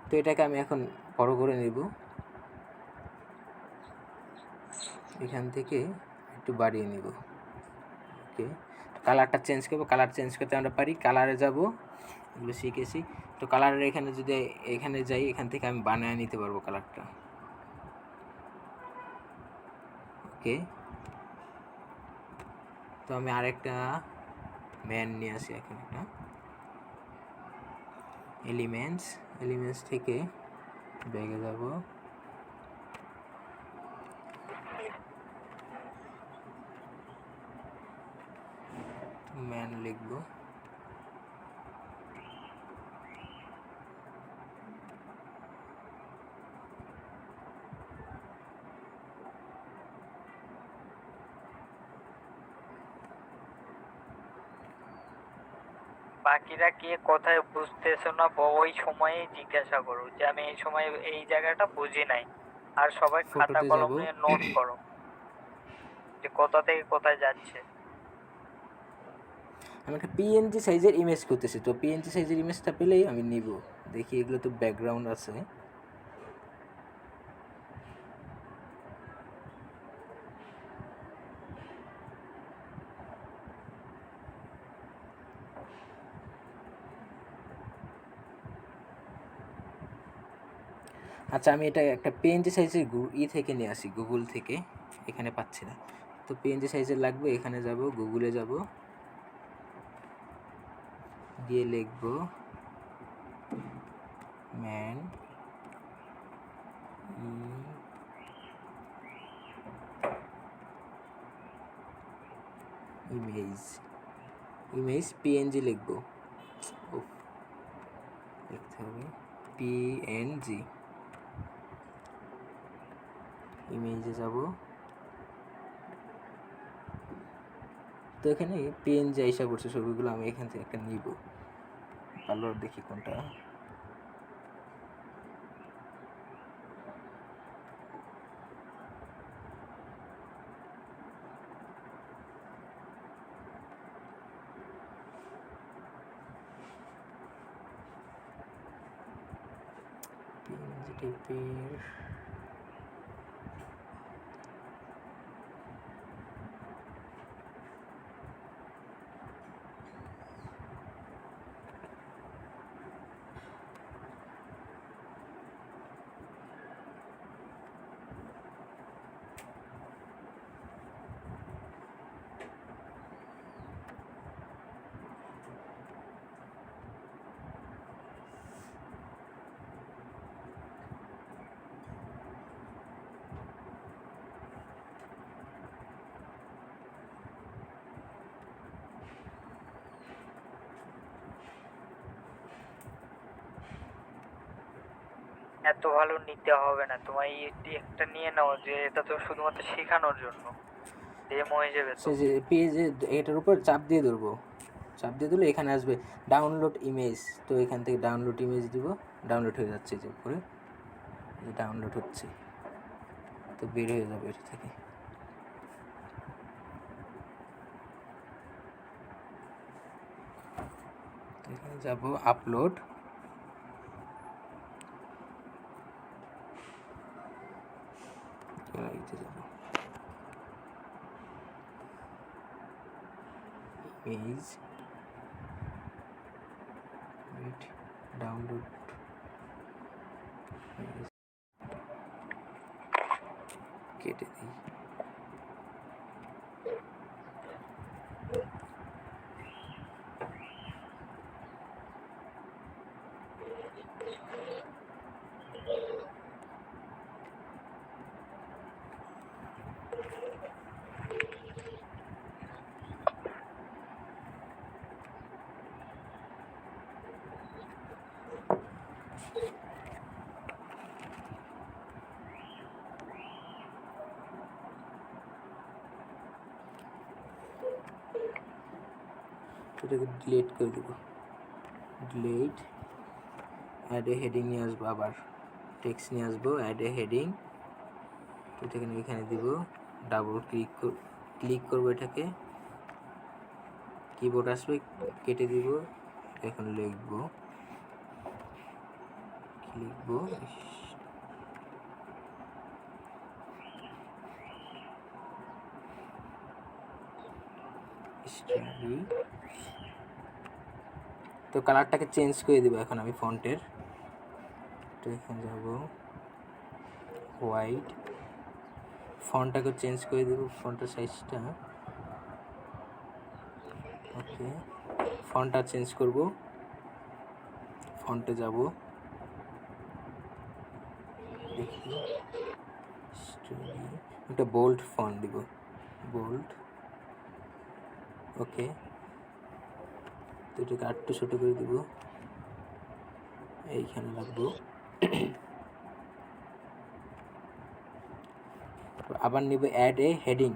তো এটাকে আমি এখন বড় করে নেব, এখান থেকে একটু বাড়িয়ে নেব। ওকে, কালারটা চেঞ্জ করবো, কালার চেঞ্জ করতে আমরা পারি, কালারে যাব, এগুলো শিখেছি। তো কালারের এখানে যদি এখানে যাই, এখান থেকে আমি বানিয়ে নিতে পারবো কালারটা। ওকে, তো আমি আরেকটা ম্যান নিয়ে আসি, এখন একটা এলিমেন্টস থেকে ব্যাগে যাব, ম্যান লিখব, বাকিরা কে কোথায় বুঝতেছো না ওই সময়ে জিজ্ঞাসা করো যে আমি এই সময় এই জায়গাটা বুঝি নাই, আর সবাই খাতা ফটোতে যাব, কলম নিয়ে নোট করো যে কোথা থেকে কোথায় যাচ্ছে। আমি একটা পিএনজি সাইজের ইমেজ করতেছি, তো পিএনজি সাইজের ইমেজটা পেলেই আমি নিব। দেখি এগুলো তো ব্যাকগ্রাউন্ড আছে, আচ্ছা আমি এটা একটা পিএনজি সাইজের থেকে নিয়ে আসি, গুগল থেকে, এখানে পাচ্ছি না। তো পিএনজি সাইজের লাগবে, এখানে যাব, গুগলে যাব, দিয়ে লিখব ম্যান ইমেজ পিএনজি লিখব, লিখতে হবে পিএনজি, ইমেজে যাব, তো এখানে পিএনজি আইসা করছে ছবিগুলো, আমি এখান থেকে একটা নিব, ভালো দেখি কোনটা, পিএনজি টাইপের, এত ভালো নিতে হবে না, তোমার একটা নিয়ে নাও যে এটা তো শুধুমাত্র শেখানোর জন্য, ডেমো হয়ে যাবে তো। সে যে পেজে এটার উপর চাপ দিয়ে ধরবো, চাপ দিয়ে দিলে এখানে আসবে ডাউনলোড ইমেজ, তো এখান থেকে ডাউনলোড ইমেজ দিব, ডাউনলোড হয়ে যাচ্ছে, যে উপরে ডাউনলোড হচ্ছে, তো বের হয়ে যাবে এটা থেকে। এখানে যাব আপলোড, গ্যালারিতে যাব, ইমেজ, ডাউনলোড, কেটে দিই, এটাকে ডিলিট করে দেবো, ডিলিট, অ্যাড এ হেডিং নিয়ে আসবো, আবার টেক্সট নিয়ে আসবো, অ্যাড এ হেডিং, তো এখানে দিব, ডাবল ক্লিক করবো, এটাকে কিবোর্ড আসবে, কেটে দিব, এখন লিখবো লিখবো স্টাডি। তো কালারটাকে চেঞ্জ করে দিব এখন আমি ফন্টের। তো এখানে যাব হোয়াইট, ফন্টটাকে চেঞ্জ করে দেব, ফন্টের সাইজটা। ওকে, ফন্টটা চেঞ্জ করব, ফন্টে যাব, দেখি একটা বোল্ড ফন্ট দিব, বোল্ড। ওকে, তো এটাকে আরেকটু ছোটো করে দিব, এইখানে রাখবো। আবার নিব add a heading,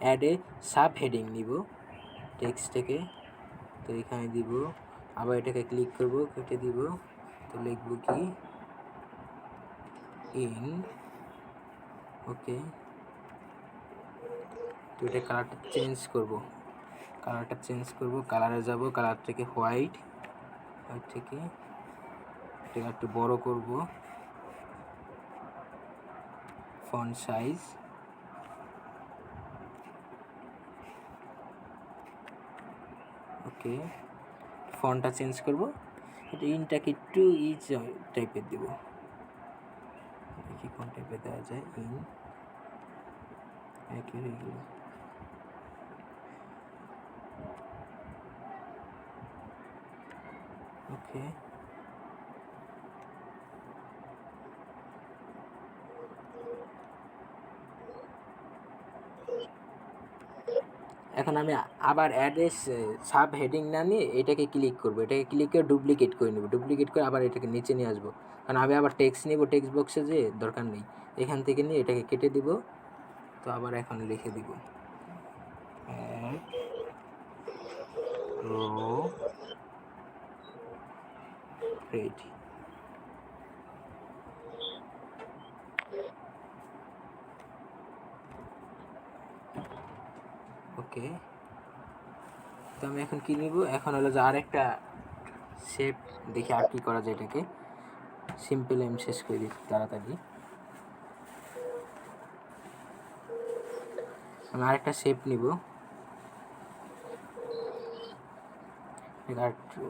add a sub heading নিব টেক্সট থেকে। তো এখানে দিব, আবার এটাকে ক্লিক করব, কেটে দিব। তো লিখব কি ইন। ওকে, তো এটা কালারটা চেঞ্জ করব, কালারটা চেঞ্জ করব, কালারে যাব, কালার থেকে হোয়াইট, হোয়াইট থেকে এটাকে একটু বড় করব, ফন্ট সাইজ। ওকে, ফন্টটা চেঞ্জ করব, এটা ইনটাকে একটু ইজ টাইপের দেব, দেখি কোন টাইপের দেওয়া যায়। ইন একই হয়ে গেল। ওকে, এখন আমি আবার অ্যাড্রেস সাব হেডিং না নিয়ে এটাকে ক্লিক করব, এটাকে ক্লিক করে ডুপ্লিকেট করে নেব, ডুপ্লিকেট করে আবার এটাকে নিচে নিয়ে আসবো। কারণ আমি আবার টেক্সট নেব, টেক্সট বক্সে যে দরকার নেই, এখান থেকে নিয়ে এটাকে কেটে দিব। তো আবার এখন লিখে দিব রো রেডি। ওকে, তো আমি এখন কী নিব, এখন হলো যে আরেকটা শেপ দেখি আর কী করা যায়। এটাকে সিম্পল আমি শেষ করে দিই তাড়াতাড়ি। আমি আরেকটা শেপ নিব, একটু।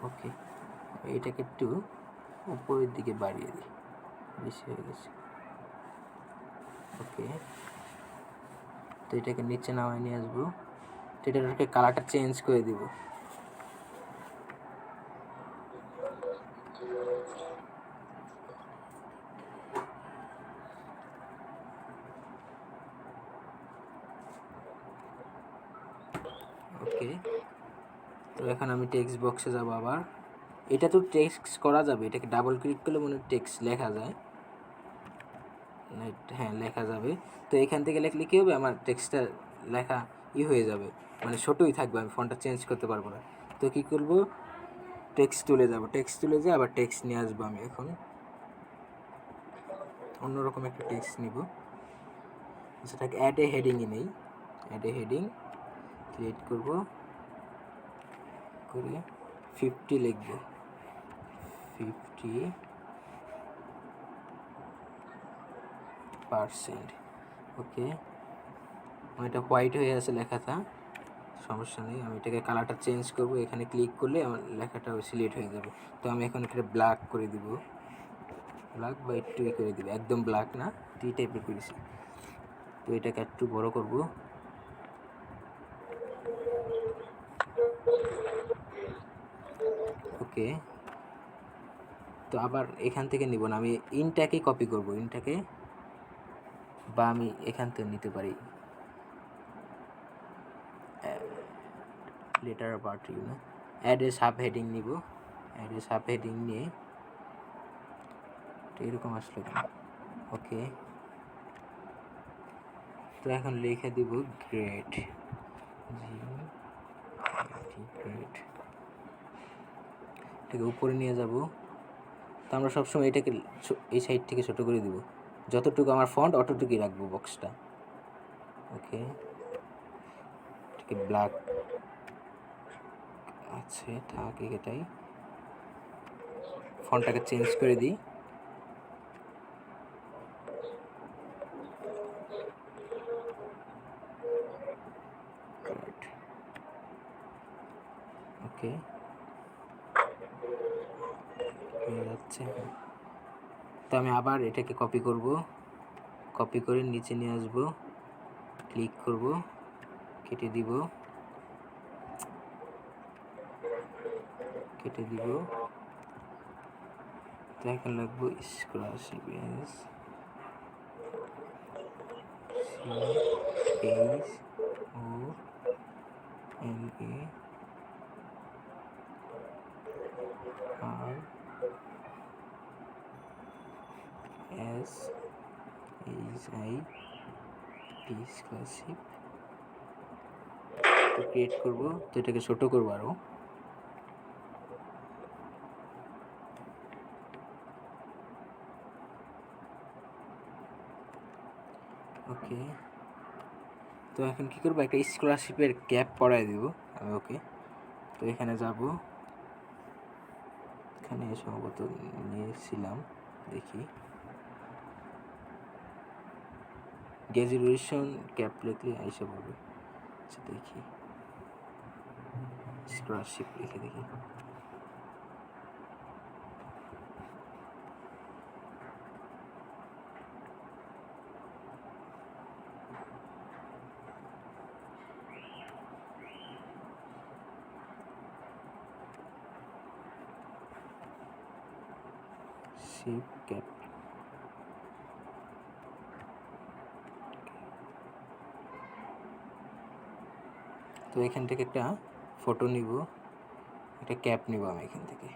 ওকে, এটাকে একটু উপরের দিকে বাড়িয়ে দিই, বেশি হয়ে গেছে। ওকে, তো এটাকে নিচে নামায় নিয়ে আসবো। তো এটাকে কালারটা চেঞ্জ করে দিব। ওকে, তো এখন আমি টেক্সট বক্সে যাব আবার। এটা তো টেক্সট করা যাবে, এটাকে ডাবল ক্লিক করলে মনে হয় টেক্সট লেখা যায়। হ্যাঁ, লেখা যাবে। তো এখান থেকে লেখলে কী হবে, আমার টেক্সটটা লেখা হয়ে যাবে, মানে ছোটোই থাকবে, আমি ফন্টটা চেঞ্জ করতে পারবো না। তো কী করব, টেক্সট তুলে যাব, টেক্সট তুলে যেয়ে আবার টেক্সট নিয়ে আসবো। আমি এখন অন্যরকম একটা টেক্সট নিব, সেটাকে অ্যাড এ হেডিংয়ে নেই, অ্যাড এ হেডিং ক্রিয়েট করব, করে 50 লিখব, 50%। ওকে, এটা হোয়াইট হয়ে আছে লেখাটা, সমস্যা নেই। আমি এটাকে কালারটা চেঞ্জ করব, এখানে ক্লিক করলে আমার লেখাটা সিলেক্ট হয়ে যাবে। তো আমি এখন এখানে ব্ল্যাক করে দিব, ব্ল্যাক বা একটু করে দিব, একদম ব্ল্যাক না, টি টাইপের করেছি। তো এটাকে একটু বড় করব। ওকে, তো আবার এখান থেকে নিব না, আমি ইনটাকে কপি করব, ইনটাকে, বা আমি এখান থেকে নিতে পারি লেটার পার্ট না, অ্যাড এ সাব হেডিং নিব, অ্যাড এ সাব হেডিং নিয়ে এরকম আসলো। ওকে, তো এখন লিখে দিব গ্রেট, গ্রেট। এটাকে উপরে নিয়ে যাব। তো আমরা সবসময় এটাকে এই সাইড থেকে ছোটো করে দিব, যতটুকু আমার ফন্ট অতটুকুই রাখবো বক্সটা। ওকে, এটাকে ব্ল্যাক আছে, থাক এটাই। ফন্টটাকে চেঞ্জ করে দিই। ওকে, হয়ে যাচ্ছে। তো আমি আবার এটাকে কপি করব, কপি করে নিচে নিয়ে আসবো, ক্লিক করব, কেটে দিব, কেটে দিব। তো এখন লাগবো scholarship, S C H O L A R S H I P, scholarship. তো ক্রিয়েট করব, তো এটাকে ছোট করবো আরো। ওকে, তো এখন কি করবো, একটা স্কলারশিপের ক্যাপ পরাই দিব আমি। ওকে, তো এখানে যাব, এখানে সম্ভবত নিয়েছিলাম, দেখি গ্র্যাজুয়েশন ক্যাপ লিখলে আইসা পড়বে। আচ্ছা দেখি, স্কলারশিপ লিখে দেখি। শিপ ক্যাপ, তো এখান থেকে একটা ফটো নিব, একটা ক্যাপ নিব আমি এখান থেকে।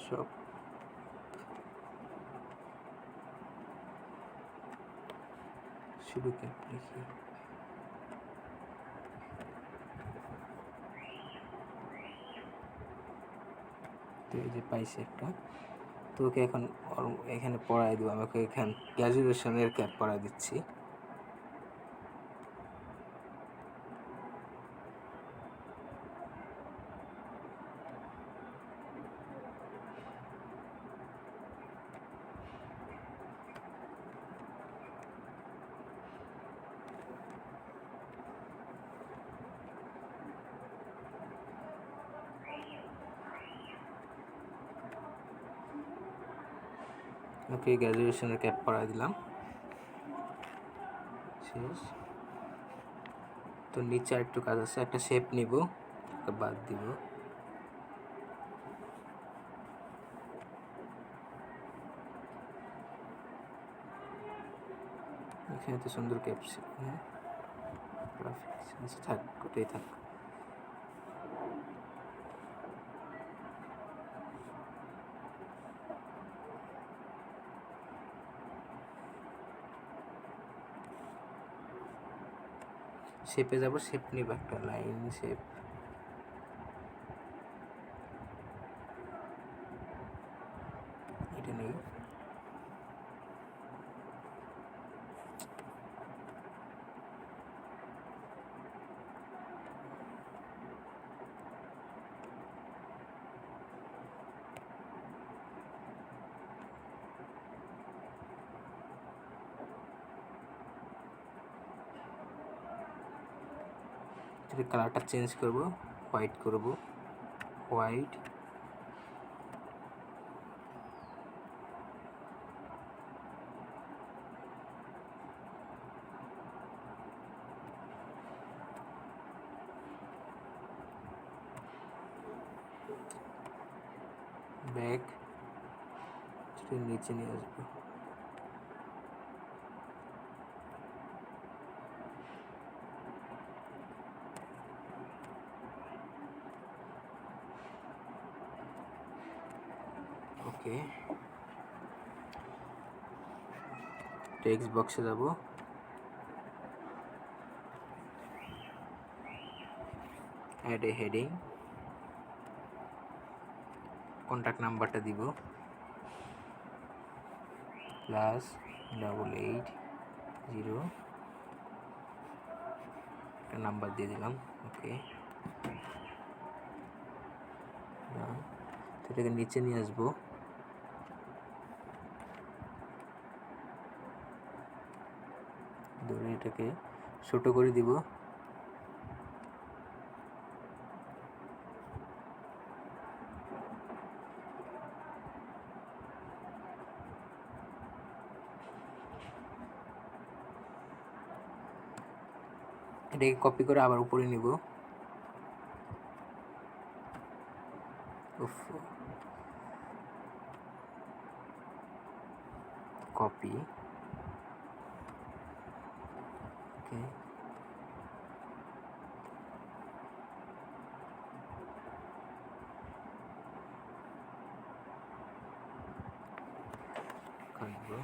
সব শুধু ক্যাপ লিখি। তো এই যে পাইছি একটা, তো ওকে এখন এখানে পড়াই দেবো। আমাকে এখানে গ্র্যাজুয়েশনের ক্যাপ পড়াই দিচ্ছি। ওকে, গ্র্যাজুয়েশনের ক্যাপ পরাই দিলাম, শেষ। তো নিচে একটু কাজ আছে, একটা শেপ নিব, একটা বাদ দিব। এখানে তো সুন্দর ক্যাপস, হ্যাঁ গ্রাফিক্স থাক, ওটাই থাক। শেপে যাব, শেপ নিব, একটা লাইন শেপ। এটা নেই, কালারটা চেঞ্জ করব, হোয়াইট করব, হোয়াইট। ব্যাক, নিচে নিয়ে আসবো। ওকে, টেক্সট বক্সে যাব, অ্যাড এ হেডিং, কন্ট্যাক্ট নাম্বারটা দিব +88 0, একটা নাম্বার দিয়ে দিলাম। ওকে, তো এটাকে নিচে নিয়ে আসবো, ধরে এটাকে ছোট করে দিব, এটাকে কপি করে আবার উপরে নিব, কপি, ওকে, কাটবো,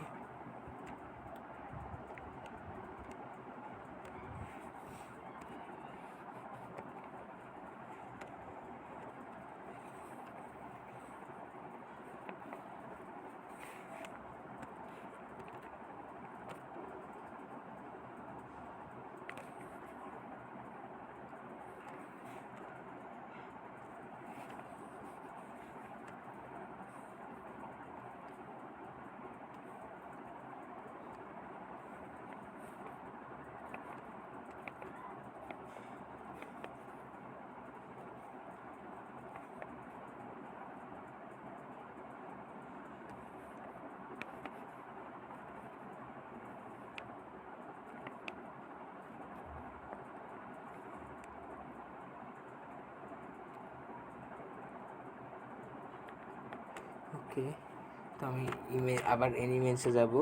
ওকে। তো আমি আবার এনিমেলসে যাব,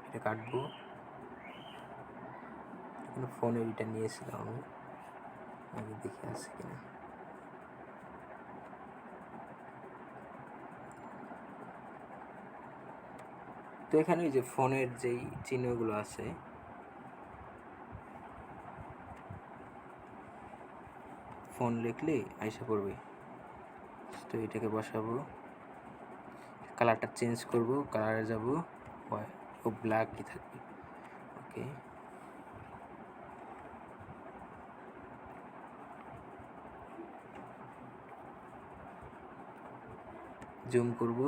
এটা কাটবো, ফোনে এটা নিয়ে এসেছিলাম আমি, আগে দেখে আছে কিনা। তো এখানে ওই যে ফোনের যেই চিহ্নগুলো আছে, ফোন লিখলে আইসা পড়বে। তো এটাকে বসাবো, কালারটা চেঞ্জ করব, কালারে যাব, ও ব্ল্যাকই থাকবে। ওকে, জুম করব,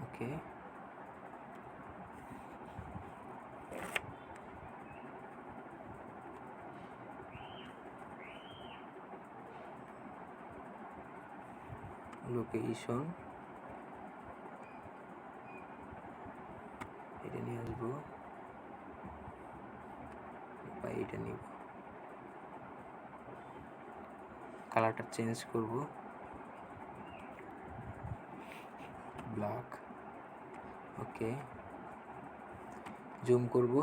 ওকে, লোকেশন এটা নিয়ে আসবো, বা এটা নিব, কালারটা চেঞ্জ করব, ব্ল্যাক। ওকে, জুম করব,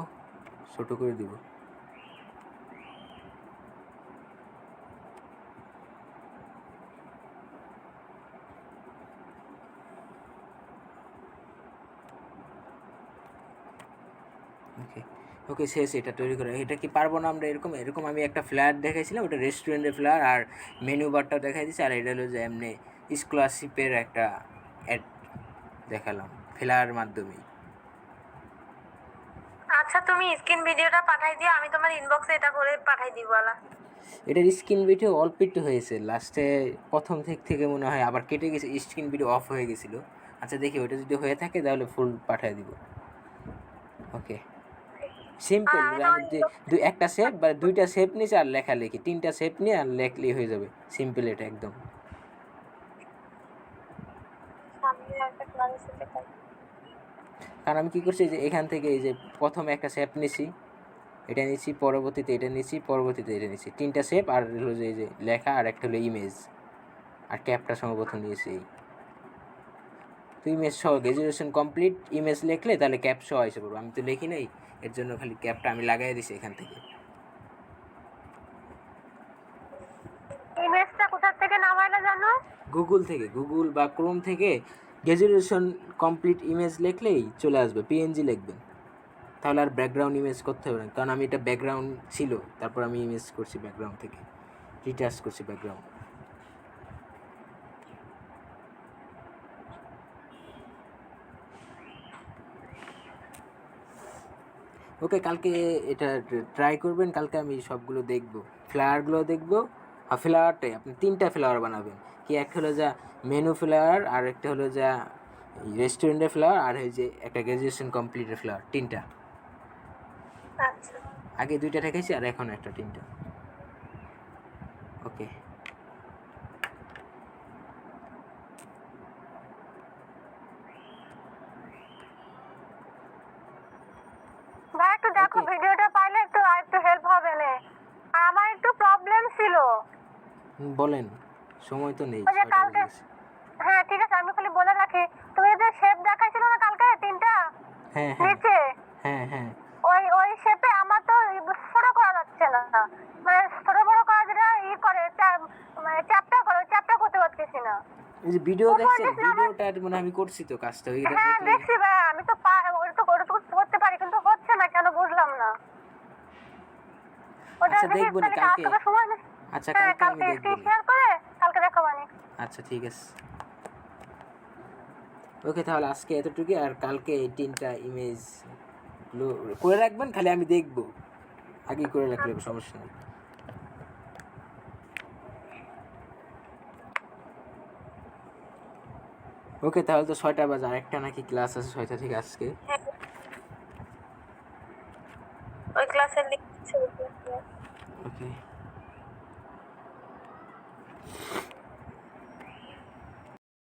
ছোট করে দিব, ওকে ওকে শেষ। এটা তৈরি করে, এটা কি পারবো না আমরা? এরকম এরকম আমি একটা ফ্ল্যাট দেখাইছিলাম, ওটা রেস্টুরেন্টের ফ্ল্যাট, আর মেনু বারটাও দেখাই দিচ্ছি, আর এটা হলো যে এমনি স্কলারশিপের একটা অ্যাড দেখালাম ফ্ল্যার মাধ্যমে। আচ্ছা, তুমি স্ক্রিন ভিডিওটা পাঠাই দিও, আমি তোমার ইনবক্সে এটা করে পাঠাই দিব। এটার স্ক্রিন ভিডিও অল্প একটু হয়েছে, লাস্টে প্রথম থেকে মনে হয় আবার কেটে গেছে, স্ক্রিন ভিডিও অফ হয়ে গেছিলো। আচ্ছা দেখি ওটা যদি হয়ে থাকে তাহলে ফুল পাঠিয়ে দিব। ওকে, সিম্পল, একটা শেপ বা দুইটা শেপ নিয়েছে আর লেখালেখি, তিনটা শেপ নিয়ে আর লেখলেই হয়ে যাবে, সিম্পল এটা একদম। কারণ আমি কী করছি, যে এখান থেকে এই যে প্রথমে একটা শেপ নিছি, এটা নিচ্ছি, পরবর্তীতে এটা নিচ্ছি, পরবর্তীতে এটা নিচ্ছি, তিনটা শেপ, আর হলো যে এই যে লেখা, আর একটা হলো ইমেজ, আর ক্যাপটা সম্ভবত নিয়েছি। তো ইমেজ সহ গ্র্যাজুয়েশন কমপ্লিট ইমেজ লিখলে তাহলে ক্যাপ সহ এসে পড়বো। আমি তো লিখি নাই, এর জন্য খালি ক্যাপটা আমি লাগাই দিছি এখান থেকে। ইমেজটা কোথা থেকে নামাইলে জানো? গুগল থেকে, গুগল বা ক্রোম থেকে গ্র্যাজুয়েশন কমপ্লিট ইমেজ লিখলেই চলে আসবে, পিএনজি লিখবেন, তাহলে আর ব্যাকগ্রাউন্ড ইমেজ করতে হবে না, কারণ আমি এটা ব্যাকগ্রাউন্ড ছিল, তারপর আমি ইমেজ করছি ব্যাকগ্রাউন্ড থেকে, রিটাচ করছি ব্যাকগ্রাউন্ড। ওকে, কালকে এটা ট্রাই করবেন, কালকে আমি সবগুলো দেখবো, ফ্লাওয়ারগুলো দেখবো। আর ফ্লাওয়ারটাই আপনি 3টা ফ্লাওয়ার বানাবেন, কি একটা হলো যা মেনু ফ্লাওয়ার, আর একটা হলো যা রেস্টুরেন্টের ফ্লাওয়ার, আর এই যে একটা গ্র্যাজুয়েশন কমপ্লিটের ফ্লাওয়ার, 3টা। আচ্ছা আগে 2টা রেখেছি আর এখন একটা, 3টা। ওকে, ভাই একটু দেখো Okay. ভিডিওটা পাইলে একটু একটু হেল্প হবে না। আর আমার একটু প্রবলেম ছিল। বলেন, সময় তো নেই, ওই যে 6টা বেজে কালকে, গেছে। হ্যাঁ ঠিক আছে, আমি খালি বলে রাখি, তুমি যে শেপ দেখাইছিল না কালকে 3টা হ্যাঁ হ্যাঁ নিচে, হ্যাঁ হ্যাঁ, ওই ওই শেপে আমার তো ছোট করা যাচ্ছে না, মানে ছোট বড় করা যেটা করে মানে চ্যাপটা করে, চ্যাপটা করতে পারতেছি না। এই যে ভিডিও উপর দেখছেন, দেখলাম আমার- ভিডিওটা মানে আমি করছি তো কাজটা, ওইটা হ্যাঁ দেখলে। দেখছি ভাই, আমি তো ওইটুকু করতে পারি, কিন্তু হচ্ছে না কেন বুঝলাম না। ওটা আচ্ছা, দেখি দেখবো না তাহলে কালকে। কালকে সময় নেই। আচ্ছা, হ্যাঁ কালকে আমি কালকে দেখবো স্ক্রিন না। শেয়ার করে কালকে দেখাবানি। আচ্ছা ঠিক আছে, ওকে, তাহলে আজকে এতটুকুই, আর কালকে এই 3টা ইমেজগুলো করে রাখবেন, খালি আমি দেখবো, আগেই করে রাখলে সমস্যা নেই। ওকে, তাহলে তো 6টা বাজে, আরেকটা নাকি ক্লাস আছে 6টা থেকে আজকে। ওই ক্লাসের লিখছে। ওকে।